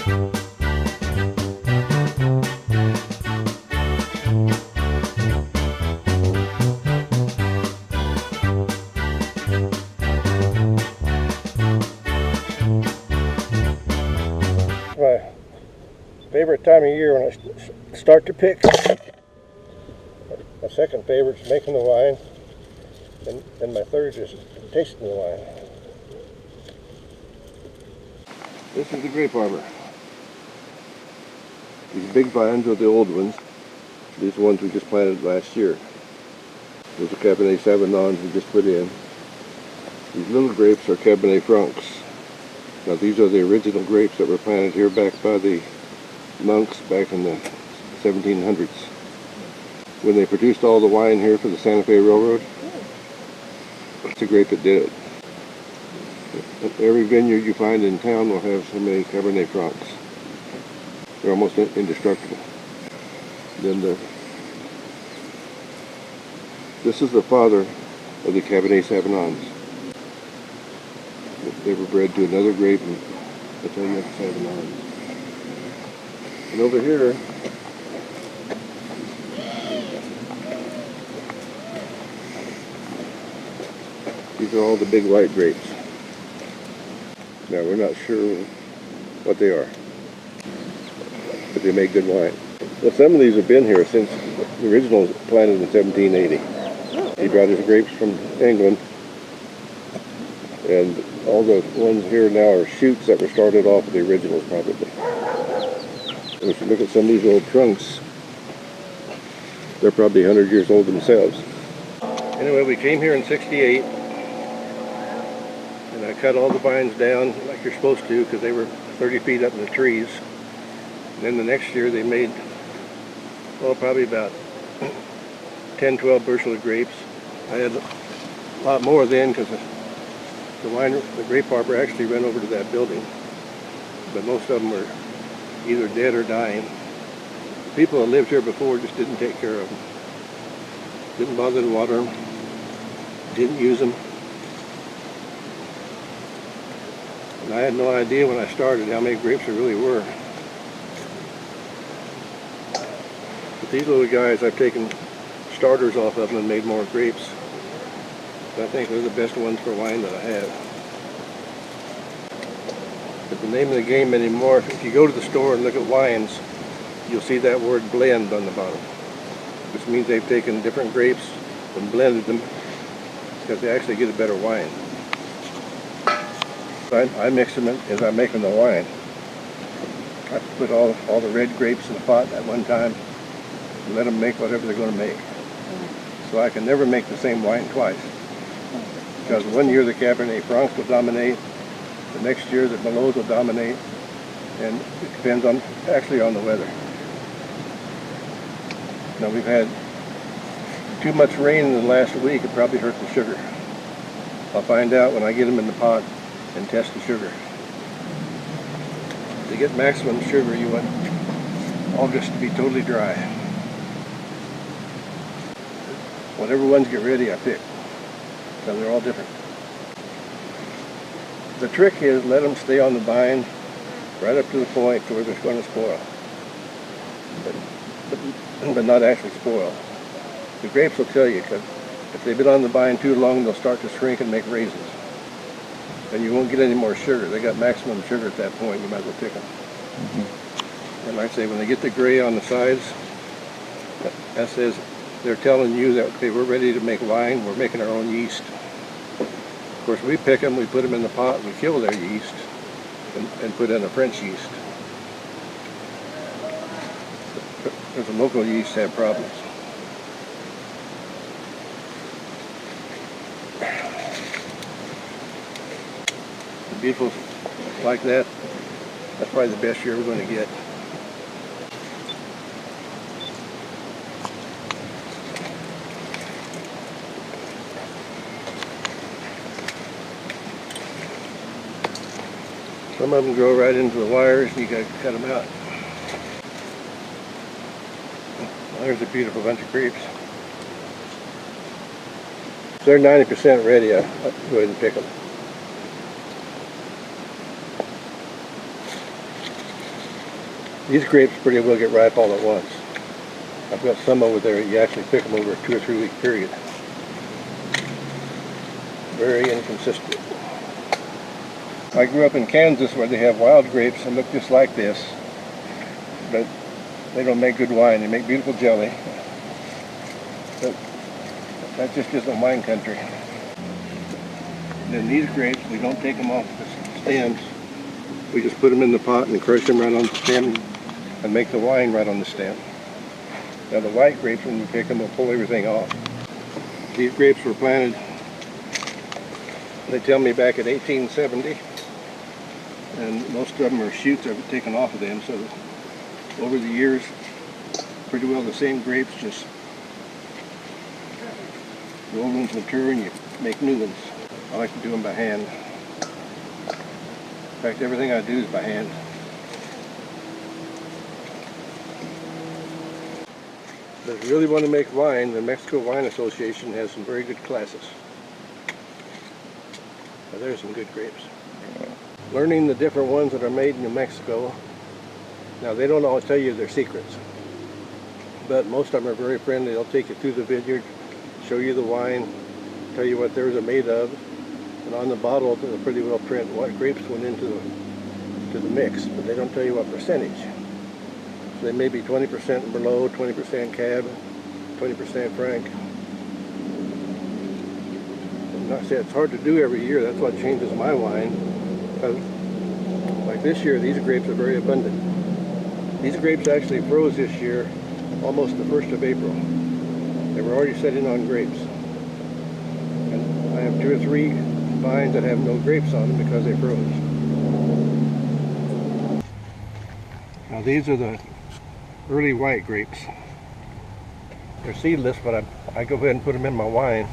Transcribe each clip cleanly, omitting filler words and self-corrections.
My favorite time of year when I start to pick. My second favorite is making the wine, and my third is tasting the wine. This is the grape arbor. These big vines are the old ones. These are ones we just planted last year. Those are Cabernet Sauvignons we just put in. These little grapes are Cabernet Francs. Now these are the original grapes that were planted here back by the monks back in the 1700s. When they produced all the wine here for the Santa Fe Railroad, it's the grape that did it. Every vineyard you find in town will have so many Cabernet Francs. They're almost indestructible. Then this is the father of the Cabernet Sauvignons. They were bred to another grape, and Cabernet Sauvignons. And over here, these are all the big white grapes. Now we're not sure what they are, but they make good wine. Well, some of these have been here since the original was planted in 1780. He brought his grapes from England, and all the ones here now are shoots that were started off with the originals probably. And if you look at some of these old trunks, they're probably 100 years old themselves. Anyway, we came here in '68, and I cut all the vines down like you're supposed to because they were 30 feet up in the trees. And then the next year they made, well, probably about 10, 12 bushel of grapes. I had a lot more then because the grape arbor actually ran over to that building. But most of them were either dead or dying. The people that lived here before just didn't take care of them. Didn't bother to water them. Didn't use them. And I had no idea when I started how many grapes there really were. But these little guys, I've taken starters off of them and made more grapes. I think they're the best ones for wine that I have. But the name of the game anymore, if you go to the store and look at wines, you'll see that word blend on the bottom, which means they've taken different grapes and blended them because they actually get a better wine. I mix them as I'm making the wine. I put all the red grapes in the pot at one time and let them make whatever they're going to make. So I can never make the same wine twice. Because one year the Cabernet Francs will dominate, the next year the Merlots will dominate, and it depends on the weather. Now we've had too much rain in the last week. It probably hurt the sugar. I'll find out when I get them in the pot and test the sugar. To get maximum sugar, you want August to be totally dry. Whatever ones get ready, I pick. So they're all different. The trick is let them stay on the vine right up to the point to where they're going to spoil. But not actually spoil. The grapes will tell you, because if they've been on the vine too long, they'll start to shrink and make raisins. And you won't get any more sugar. They got maximum sugar at that point. You might as well pick them. Mm-hmm. And like I say, when they get the gray on the sides, that says they're telling you that, okay, we're ready to make wine. We're making our own yeast. Of course, we pick them, we put them in the pot, we kill their yeast, and put in a French yeast. Because the local yeast have problems. The beautiful like that, that's probably the best year we're going to get. Some of them grow right into the wires and you got to cut them out. There's a beautiful bunch of grapes. If they're 90% ready, I'll go ahead and pick them. These grapes pretty well get ripe all at once. I've got some over there, you actually pick them over a 2 or 3 week period. Very inconsistent. I grew up in Kansas where they have wild grapes that look just like this, but they don't make good wine. They make beautiful jelly, but that just isn't wine country. And then these grapes, we don't take them off the stems. We just put them in the pot and crush them right on the stem and make the wine right on the stem. Now the white grapes, when we pick them, we'll pull everything off. These grapes were planted, they tell me, back in 1870, and most of them are shoots that were taken off of them, so over the years, pretty well the same grapes, just the old ones mature and you make new ones. I like to do them by hand. In fact, everything I do is by hand. But if you really want to make wine, the Mexico Wine Association has some very good classes. Now there's some good grapes. Learning the different ones that are made in New Mexico. Now they don't always tell you their secrets, but most of them are very friendly. They'll take you through the vineyard, show you the wine, tell you what theirs are made of, and on the bottle they'll pretty well print what grapes went into the mix, but they don't tell you what percentage. So they may be 20% Merlot, 20% Cab, 20% Franc. And I say it's hard to do every year. That's what changes my wine. Because like this year, these grapes are very abundant. These grapes actually froze this year almost the 1st of April. They were already setting on grapes. And I have 2 or 3 vines that have no grapes on them because they froze. Now these are the early white grapes. They're seedless, but I go ahead and put them in my wine.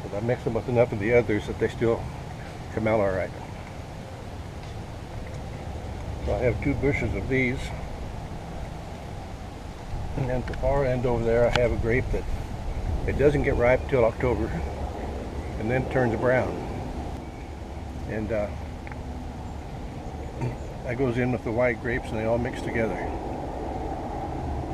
But I mix them with enough of the others that they still come out all right. So I have 2 bushes of these. And then at the far end over there, I have a grape that it doesn't get ripe till October, and then turns brown. And that goes in with the white grapes, and they all mix together.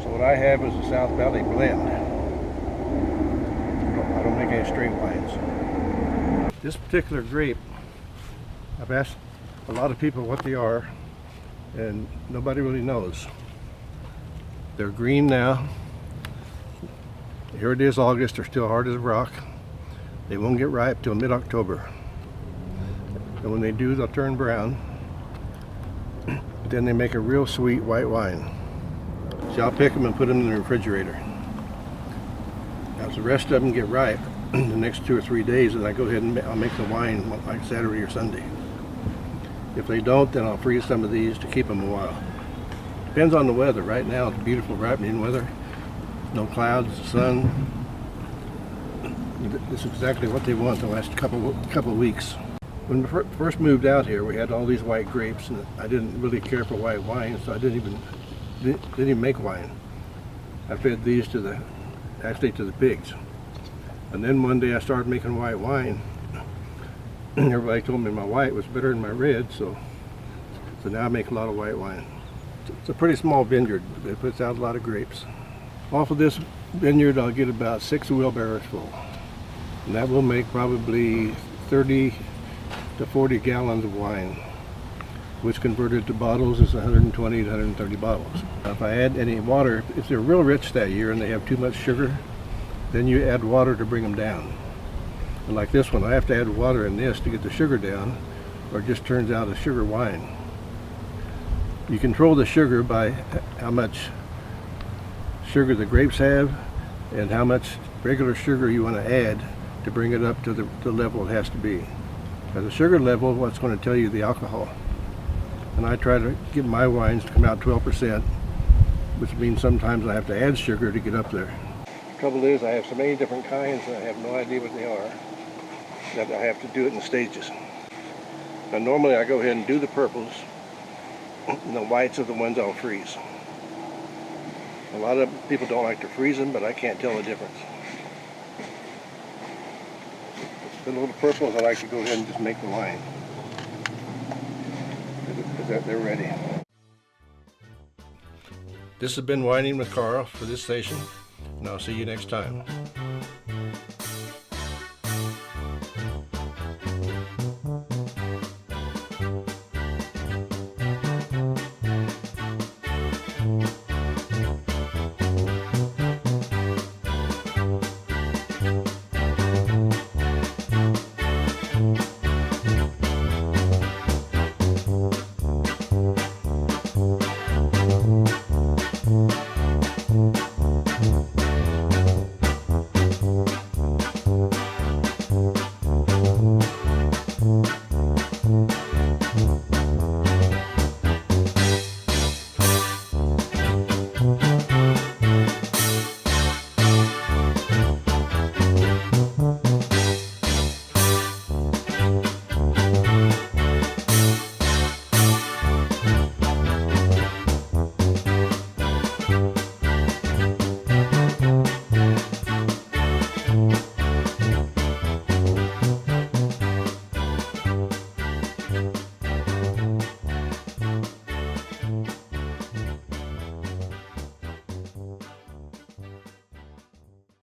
So what I have is a South Valley blend. I don't make any straight wines. This particular grape, I've asked a lot of people what they are, and nobody really knows. They're green now. Here it is August, they're still hard as a rock. They won't get ripe till mid-October. And when they do, they'll turn brown. But then they make a real sweet white wine. So I'll pick them and put them in the refrigerator. Now as the rest of them get ripe, the next 2 or 3 days, and I go ahead and I'll make the wine like Saturday or Sunday. If they don't, then I'll freeze some of these to keep them a while. Depends on the weather. Right now it's beautiful ripening weather. No clouds, sun. This is exactly what they want the last couple of weeks. When we first moved out here, we had all these white grapes, and I didn't really care for white wine, so I didn't even make wine. I fed these to the pigs. And then one day I started making white wine. Everybody told me my white was better than my red, so now I make a lot of white wine. It's a pretty small vineyard, but it puts out a lot of grapes. Off of this vineyard, I'll get about 6 wheelbarrows full. And that will make probably 30 to 40 gallons of wine, which converted to bottles is 120 to 130 bottles. Now, if I add any water, if they're real rich that year and they have too much sugar, then you add water to bring them down. And like this one, I have to add water in this to get the sugar down, or it just turns out a sugar wine. You control the sugar by how much sugar the grapes have and how much regular sugar you want to add to bring it up to the level it has to be. Now the sugar level is what's going to tell you the alcohol. And I try to get my wines to come out 12%, which means sometimes I have to add sugar to get up there. The trouble is I have so many different kinds and I have no idea what they are, that I have to do it in stages. Now normally I go ahead and do the purples, and the whites are the ones I'll freeze. A lot of people don't like to freeze them, but I can't tell the difference. The little purples I like to go ahead and just make the wine, because they're ready. This has been Whining with Carl for this station, and I'll see you next time.